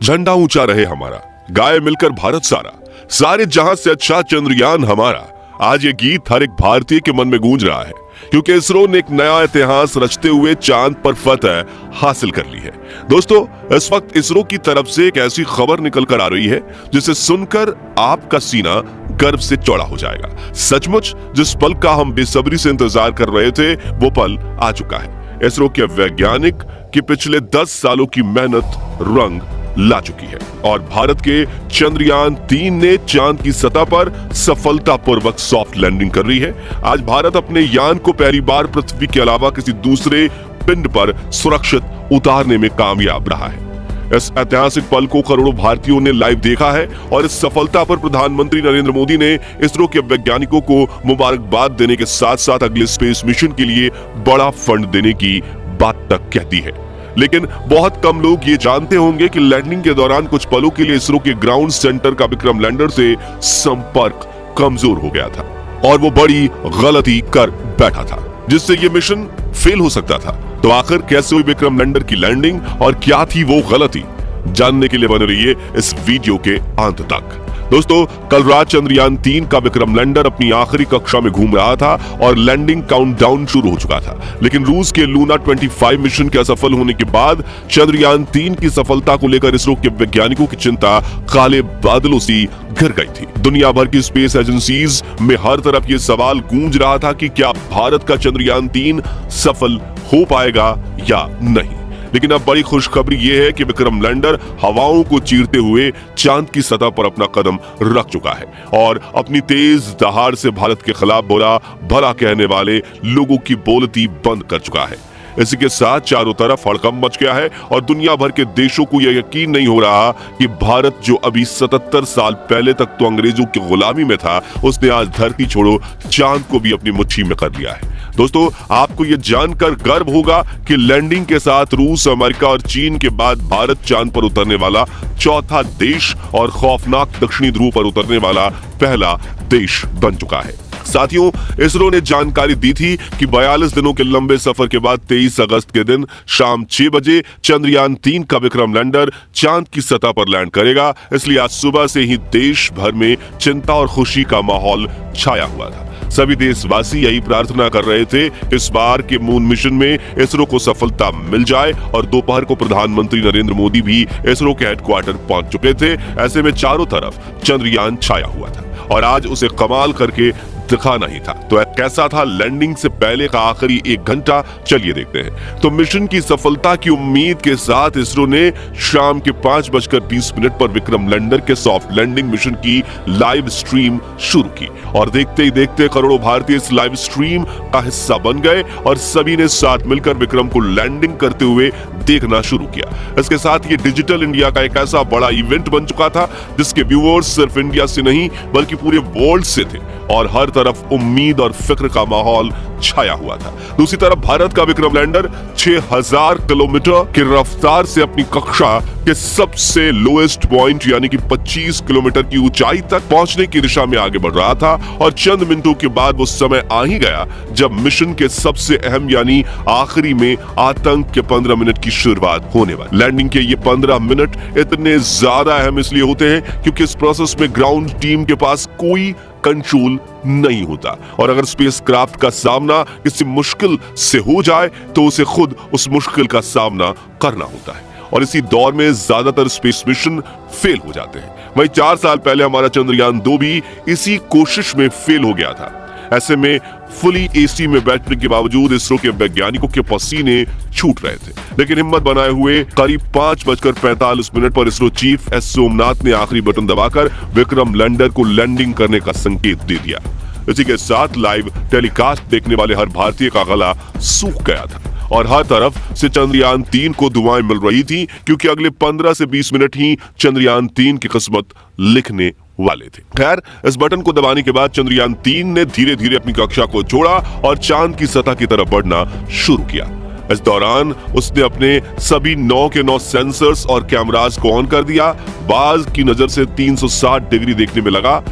झंडा ऊंचा रहे हमारा, गाए मिलकर भारत सारा, सारे जहां से अच्छा चंद्रयान हमारा। आज ये गीत हर एक भारतीय के मन में गूंज रहा है, क्योंकि इसरो ने एक नया इतिहास रचते हुए चांद पर फतह हासिल कर ली है। दोस्तों, इस वक्त इसरो की तरफ से एक ऐसी खबर निकल कर आ रही है जिसे सुनकर आपका सीना गर्व से चौड़ा हो जाएगा। सचमुच जिस पल का हम बेसब्री से इंतजार कर रहे थे, वो पल आ चुका है। इसरो के वैज्ञानिक की पिछले 10 सालों की मेहनत रंग ला चुकी है और भारत के चंद्रयान 3 ने चांद की सतह पर सफलतापूर्वक सॉफ्ट लैंडिंग कर ली है। आज भारत अपने यान को पहली बार पृथ्वी के अलावा किसी दूसरे पिंड पर सुरक्षित उतारने में कामयाब रहा है। इस ऐतिहासिक पल को करोड़ों भारतीयों ने लाइव देखा है और इस सफलता पर प्रधानमंत्री नरेंद्र मोदी ने इसरो के वैज्ञानिकों को मुबारकबाद देने के साथ साथ अगले स्पेस मिशन के लिए बड़ा फंड देने की बात तक कहती है। लेकिन बहुत कम लोग ये जानते होंगे कि लैंडिंग के दौरान कुछ पलों के लिए इसरो के ग्राउंड सेंटर का विक्रम लैंडर से संपर्क कमजोर हो गया था और वो बड़ी गलती कर बैठा था, जिससे ये मिशन फेल हो सकता था। तो आखिर कैसे हुई विक्रम लैंडर की लैंडिंग और क्या थी वो गलती, जानने के लिए बने रहिए इस वीडियो के अंत तक। दोस्तों, कल रात चंद्रयान 3 का विक्रम लैंडर अपनी आखिरी कक्षा में घूम रहा था और लैंडिंग काउंटडाउन शुरू हो चुका था। लेकिन रूस के लूना 25 मिशन के असफल होने के बाद चंद्रयान 3 की सफलता को लेकर इसरो के वैज्ञानिकों की चिंता काले बादलों सी घिर गई थी। दुनिया भर की स्पेस एजेंसीज में हर तरफ ये सवाल गूंज रहा था कि क्या भारत का चंद्रयान 3 सफल हो पाएगा या नहीं। लेकिन अब बड़ी खुशखबरी ये है कि विक्रम लैंडर हवाओं को चीरते हुए चांद की सतह पर अपना कदम रख चुका है और अपनी तेज दहाड़ से भारत के खिलाफ बुरा भला कहने वाले लोगों की बोलती बंद कर चुका है। इसी के साथ चारों तरफ हड़कंप मच गया है और दुनिया भर के देशों को यह यकीन नहीं हो रहा कि भारत, जो अभी 77 साल पहले तक तो अंग्रेजों की गुलामी में था, उसने आज धरती छोड़ो चांद को भी अपनी मुट्ठी में कर लिया है। दोस्तों, आपको यह जानकर गर्व होगा कि लैंडिंग के साथ रूस, अमेरिका और चीन के बाद भारत चांद पर उतरने वाला चौथा देश और खौफनाक दक्षिणी ध्रुव पर उतरने वाला पहला देश बन चुका है। साथियों, इसरो ने जानकारी दी थी कि 42 दिनों के लंबे सफर के बाद 23 अगस्त के दिन शाम 6 बजे चंद्रयान 3 का विक्रम लैंडर चांद की सतह पर लैंड करेगा। इसलिए आज सुबह से ही देश भर में चिंता और खुशी का माहौल छाया हुआ था। सभी देशवासी यही प्रार्थना कर रहे थे इस बार के मून मिशन में इसरो को सफलता मिल जाए और दोपहर को प्रधानमंत्री नरेंद्र मोदी भी इसरो के हेडक्वार्टर पहुंच चुके थे। ऐसे में चारों तरफ चंद्रयान छाया हुआ था और आज उसे कमाल करके दिखाना ही था। तो कैसा था लैंडिंग से पहले का आखिरी 1 घंटा, चलिए देखते हैं। तो मिशन की सफलता की उम्मीद के साथ इसरो ने शाम के 5:20 पर विक्रम लैंडर के सॉफ्ट लैंडिंग मिशन की लाइव स्ट्रीम शुरू की और देखते ही देखते करोड़ों भारतीय इस लाइव स्ट्रीम का हिस्सा बन गए और सभी ने साथ मिलकर विक्रम को लैंडिंग करते हुए देखना शुरू किया। इसके साथ ये डिजिटल इंडिया का एक ऐसा बड़ा इवेंट बन चुका था जिसके व्यूअर्स सिर्फ इंडिया से नहीं बल्कि पूरे वर्ल्ड से थे और हर तरफ उम्मीद और फिक्र का माहौल छाया हुआ था। दूसरी तरफ भारत का विक्रम लैंडर 6000 किलोमीटर की रफ्तार से अपनी कक्षा के सबसे लोएस्ट पॉइंट यानी कि 25 किलोमीटर की ऊंचाई तक पहुंचने की दिशा में आगे बढ़ रहा था और चंद मिनटों के बाद वो समय आ ही गया जब मिशन के सबसे अहम यानी आखिरी में आतंक के 15 मिनट की शुरुआत होने वाली। लैंडिंग के ये 15 मिनट इतने ज्यादा अहम इसलिए होते हैं क्योंकि इस प्रोसेस में ग्राउंड टीम के पास कोई कंट्रोल नहीं होता और अगर स्पेसक्राफ्ट का सामना किसी मुश्किल से हो जाए तो उसे खुद उस मुश्किल का सामना करना होता है और इसी दौर में ज्यादातर स्पेस मिशन फेल हो जाते हैं। वहीं 4 साल पहले हमारा चंद्रयान 2 भी इसी कोशिश में फेल हो गया था। ऐसे में फुली एसी में बैठने के बावजूद इसरो के वैज्ञानिकों के पसीने छूट रहे थे, लेकिन हिम्मत बनाए हुए करीब 5:45 पर इसरो चीफ एस सोमनाथ ने आखिरी बटन दबाकर विक्रम लैंडर को लैंडिंग करने का संकेत दे दिया। इसी के साथ लाइव टेलीकास्ट देखने वाले हर भारतीय का गला सूख गया था और हर तरफ से चंद्रयान 3 को दुआएं मिल रही थी क्योंकि अगले 15 से 20 मिनट ही चंद्रयान 3 की किस्मत लिखने वाले थे। खैर, इस बटन को दबाने के बाद चंद्रयान 3 ने धीरे धीरे अपनी कक्षा को छोड़ा और चांद की सतह की तरफ बढ़ना शुरू किया। इस दौरान उसने अपने सभी 9 के 9 सेंसर्स और कैमरास को ऑन कर दिया। बाज की नजर से 360 डिग्री देखने में लगा।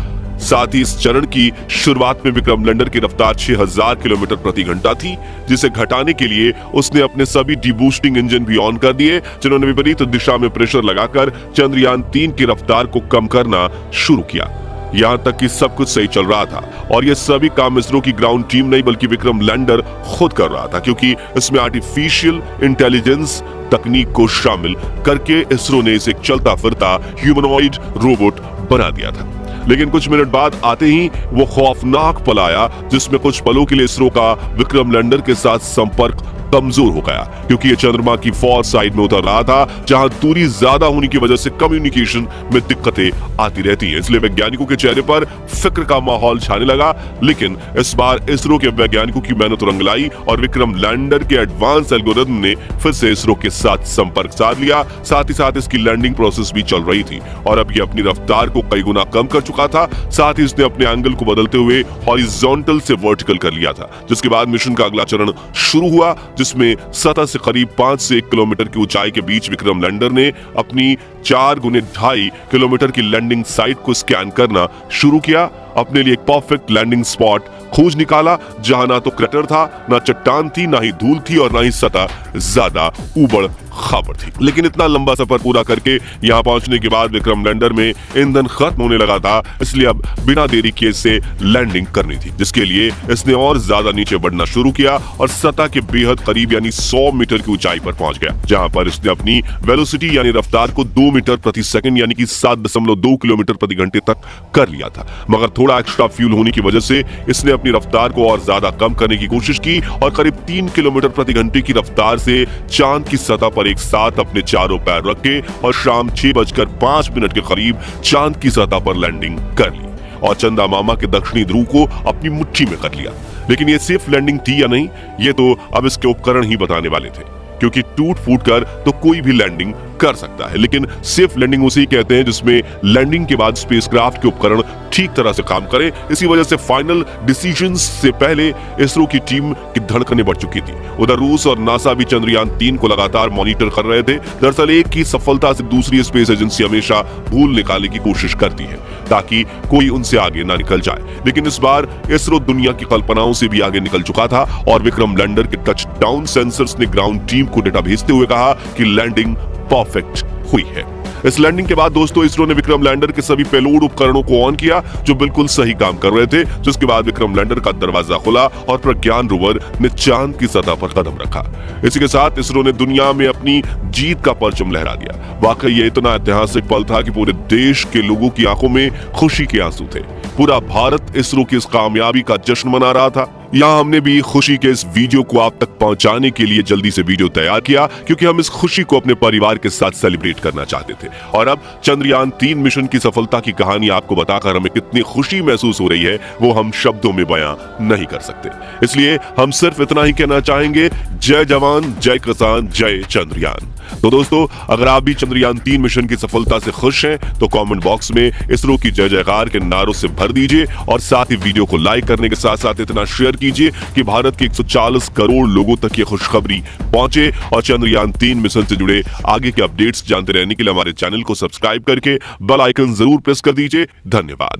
साथ ही इस चरण की शुरुआत में विक्रम लैंडर की रफ्तार 6000 किलोमीटर प्रति घंटा थी, जिसे घटाने के लिए उसने अपने सभी डीबूस्टिंग इंजन भी ऑन कर दिए, जिन्होंने विपरीत दिशा में प्रेशर लगाकर चंद्रयान 3 की रफ्तार को कम करना शुरू किया। यहां तक कि सब कुछ सही चल रहा था और यह सभी काम इसरो की ग्राउंड टीम नहीं बल्कि विक्रम लैंडर खुद कर रहा था, क्योंकि इसमें आर्टिफिशियल इंटेलिजेंस तकनीक को शामिल करके इसरो ने इसे एक चलता फिरता ह्यूमनॉइड रोबोट बना दिया था। लेकिन कुछ मिनट बाद आते ही वो खौफनाक पल आया, जिसमें कुछ पलों के लिए इसरो का विक्रम लैंडर के साथ संपर्क कमजोर हो गया, क्योंकि ये चंद्रमा की फॉर साइड में उतर रहा था, जहां दूरी ज्यादा होने की वजह से कम्युनिकेशन में दिक्कतें आती रहती हैं। इसलिए वैज्ञानिकों के चेहरे पर फिक्र का माहौल छाने लगा। लेकिन इस बार इसरो के वैज्ञानिकों की मेहनत रंग लाई और विक्रम लैंडर के एडवांस एल्गोरिथम ने फिर से इसरो के साथ संपर्क साध लिया। साथ ही साथ इसकी लैंडिंग प्रोसेस भी चल रही थी और अब ये अपनी रफ्तार को कई गुना कम कर चुका था। साथ ही इसने अपने एंगल को बदलते हुए हॉरिजॉन्टल से वर्टिकल कर लिया था, जिसके बाद मिशन का अगला चरण शुरू हुआ, जिसमें सतह से करीब 5 से 1 किलोमीटर की ऊंचाई के बीच विक्रम लैंडर ने अपनी 4 गुने 2.5 किलोमीटर की लैंडिंग साइट को स्कैन करना शुरू किया। अपने लिए एक परफेक्ट लैंडिंग स्पॉट खोज निकाला, जहां ना तो क्रैटर था, ना चट्टान थी, ना ही धूल थी और ना ही सतह ज्यादा ऊबड़ खाबड़ थी। लेकिन इतना लंबा सफर पूरा करके यहां पहुंचने के बाद विक्रम लैंडर में ईंधन खत्म होने लगा था, इसलिए अब बिना देरी किए इसे लैंडिंग करनी थी, जिसके लिए इसने और ज्यादा नीचे बढ़ना शुरू किया और सतह के बेहद करीब यानी 100 मीटर की ऊंचाई पर पहुंच गया, जहां पर इसने अपनी वेलोसिटी यानी रफ्तार को 2 मीटर प्रति सेकंड यानी कि 7.2 किलोमीटर प्रति घंटे तक कर लिया था। मगर थोड़ा एक्स्ट्रा फ्यूल होने की वजह से इसने अपनी रफ्तार को और ज्यादा कम करने की कोशिश की और करीब 3 किलोमीटर प्रति घंटे की रफ्तार से चांद की सतह पर एक साथ अपने चारों पैर रखे और शाम 6:05 के करीब चांद की सतह पर लैंडिंग कर ली और चंदा मामा के दक्षिणी ध्रुव को अपनी मुट्ठी में कर लिया। लेकिन ये सेफ लैंडिंग थी या नहीं, ये तो अब इसके उपकरण ही बताने वाले थे, क्योंकि टूट फूट कर तो कोई भी लैंडिंग कर सकता है, लेकिन सेफ लैंडिंग उसे कहते हैं जिसमें लैंडिंग के बाद स्पेसक्राफ्ट के उपकरण ठीक तरह से काम करें। इसी वजह से फाइनल डिसीजंस से पहले इसरो की टीम की धड़कनें बढ़ चुकी थी। उधर रूस और नासा भी चंद्रयान 3 को लगातार मॉनिटर कर रहे थे। दरअसल एक की सफलता से दूसरी स्पेस एजेंसी हमेशा भूल निकालने की कोशिश करती है ताकि कोई उनसे आगे ना निकल जाए, लेकिन इस बार इसरो दुनिया की कल्पनाओं से भी आगे निकल चुका था और विक्रम लैंडर के टच डाउन सेंसर्स ने ग्राउंड टीम को डेटा भेजते हुए कहा कि लैंडिंग परफेक्ट हुई है। इस लैंडिंग के बाद दोस्तों इसरो ने विक्रम लैंडर के सभी पेलोड उपकरणों को ऑन किया जो बिल्कुल सही काम कर रहे थे, जिसके बाद विक्रम लैंडर का दरवाजा खुला और प्रज्ञान रोवर ने चांद की सतह पर कदम रखा। इसी के साथ इसरो ने दुनिया में अपनी जीत का परचम लहरा दिया। वाकई ये इतना ऐतिहासिक पल था कि पूरे देश के लोगों की आंखों में खुशी के आंसू थे। पूरा भारत इसरो की इस कामयाबी का जश्न मना रहा था। यहाँ हमने भी खुशी के इस वीडियो को आप तक पहुंचाने के लिए जल्दी से वीडियो तैयार किया, क्योंकि हम इस खुशी को अपने परिवार के साथ सेलिब्रेट करना चाहते थे। और अब चंद्रयान 3 मिशन की सफलता की कहानी आपको बताकर हमें कितनी खुशी महसूस हो रही है वो हम शब्दों में बयां नहीं कर सकते। इसलिए हम सिर्फ इतना ही कहना चाहेंगे, जय जवान, जय किसान, जय चंद्रयान। तो दोस्तों, अगर आप भी चंद्रयान 3 मिशन की सफलता से खुश हैं तो कमेंट बॉक्स में इसरो की जय जयकार के नारों से भर दीजिए और साथ ही वीडियो को लाइक करने के साथ साथ इतना शेयर कीजिए कि भारत के 140 करोड़ लोगों तक ये खुशखबरी पहुंचे। और चंद्रयान 3 मिशन से जुड़े आगे के अपडेट्स जानते रहने के लिए हमारे चैनल को सब्सक्राइब करके बेल आइकन जरूर प्रेस कर दीजिए। धन्यवाद।